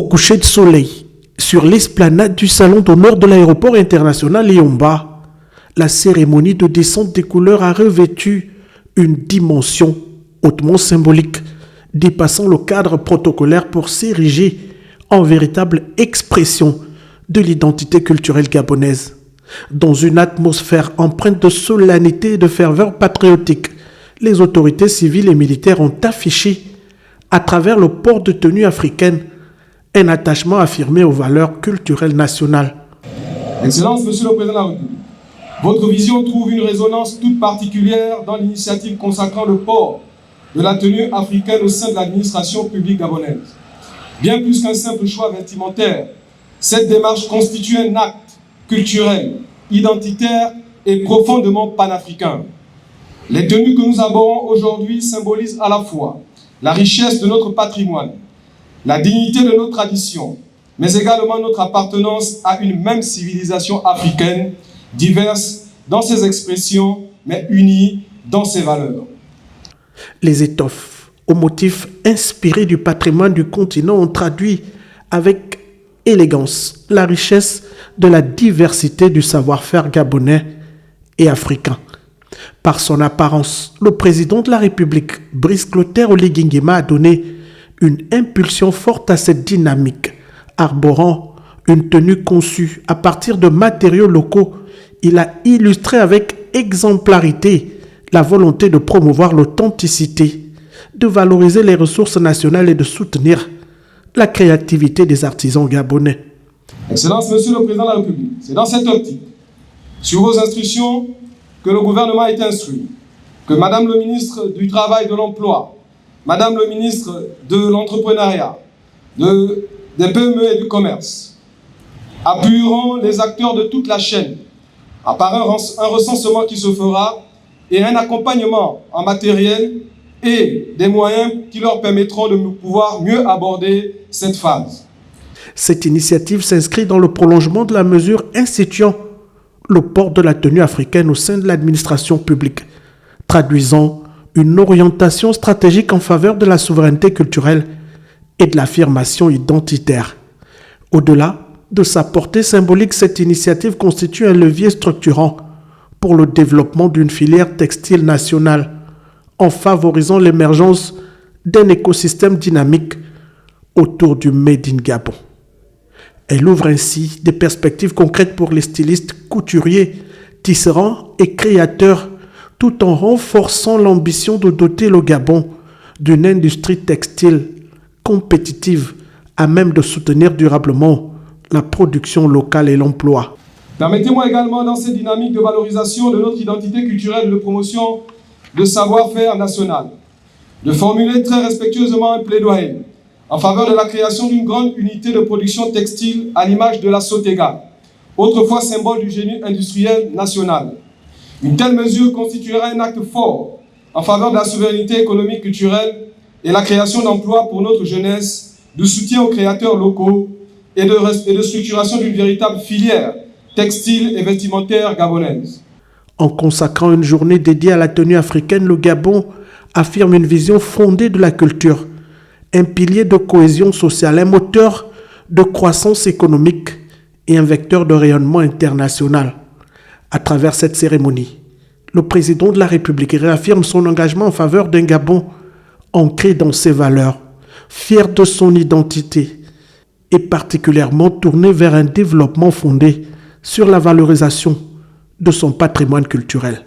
coucher de soleil, sur l'esplanade du salon d'honneur de l'aéroport international Yomba, la cérémonie de descente des couleurs a revêtu une dimension hautement symbolique, dépassant le cadre protocolaire pour s'ériger en véritable expression de l'identité culturelle gabonaise. Dans une atmosphère empreinte de solennité et de ferveur patriotique, les autorités civiles et militaires ont affiché, à travers le port de tenue africaine, un attachement affirmé aux valeurs culturelles nationales. Excellence, Monsieur le Président de la République, votre vision trouve une résonance toute particulière dans l'initiative consacrant le port de la tenue africaine au sein de l'administration publique gabonaise. Bien plus qu'un simple choix vestimentaire, cette démarche constitue un acte culturel, identitaire et profondément panafricain. Les tenues que nous abordons aujourd'hui symbolisent à la fois la richesse de notre patrimoine, la dignité de nos traditions, mais également notre appartenance à une même civilisation africaine, diverse dans ses expressions, mais unie dans ses valeurs. Les étoffes aux motifs inspirés du patrimoine du continent ont traduit avec élégance la richesse de la diversité du savoir-faire gabonais et africain. Par son apparence, le président de la République, Brice Clotaire Oligui Nguema, a donné une impulsion forte à cette dynamique. Arborant une tenue conçue à partir de matériaux locaux, il a illustré avec exemplarité la volonté de promouvoir l'authenticité, de valoriser les ressources nationales et de soutenir la créativité des artisans gabonais. Excellence, Monsieur le Président de la République, c'est dans cette optique, sur vos instructions, que le gouvernement a été instruit, que Madame le ministre du Travail et de l'Emploi, Madame le ministre de l'Entrepreneuriat, des PME et du Commerce, appuieront les acteurs de toute la chaîne par un recensement qui se fera et un accompagnement en matériel et des moyens qui leur permettront de pouvoir mieux aborder cette phase. Cette initiative s'inscrit dans le prolongement de la mesure instituant le port de la tenue africaine au sein de l'administration publique, traduisant une orientation stratégique en faveur de la souveraineté culturelle et de l'affirmation identitaire. Au-delà de sa portée symbolique, cette initiative constitue un levier structurant pour le développement d'une filière textile nationale, en favorisant l'émergence d'un écosystème dynamique autour du Made in Gabon. Elle ouvre ainsi des perspectives concrètes pour les stylistes, couturiers, tisserands et créateurs, tout en renforçant l'ambition de doter le Gabon d'une industrie textile compétitive à même de soutenir durablement la production locale et l'emploi. Permettez-moi également, dans cette dynamique de valorisation de notre identité culturelle et de promotion de savoir-faire national, de formuler très respectueusement un plaidoyer en faveur de la création d'une grande unité de production textile à l'image de la Sotega, autrefois symbole du génie industriel national. Une telle mesure constituera un acte fort en faveur de la souveraineté économique culturelle et la création d'emplois pour notre jeunesse, de soutien aux créateurs locaux et de structuration d'une véritable filière textile et vestimentaire gabonaise. En consacrant une journée dédiée à la tenue africaine, le Gabon affirme une vision fondée de la culture, un pilier de cohésion sociale, un moteur de croissance économique et un vecteur de rayonnement international. À travers cette cérémonie, le président de la République réaffirme son engagement en faveur d'un Gabon ancré dans ses valeurs, fier de son identité et particulièrement tourné vers un développement fondé sur la valorisation de son patrimoine culturel.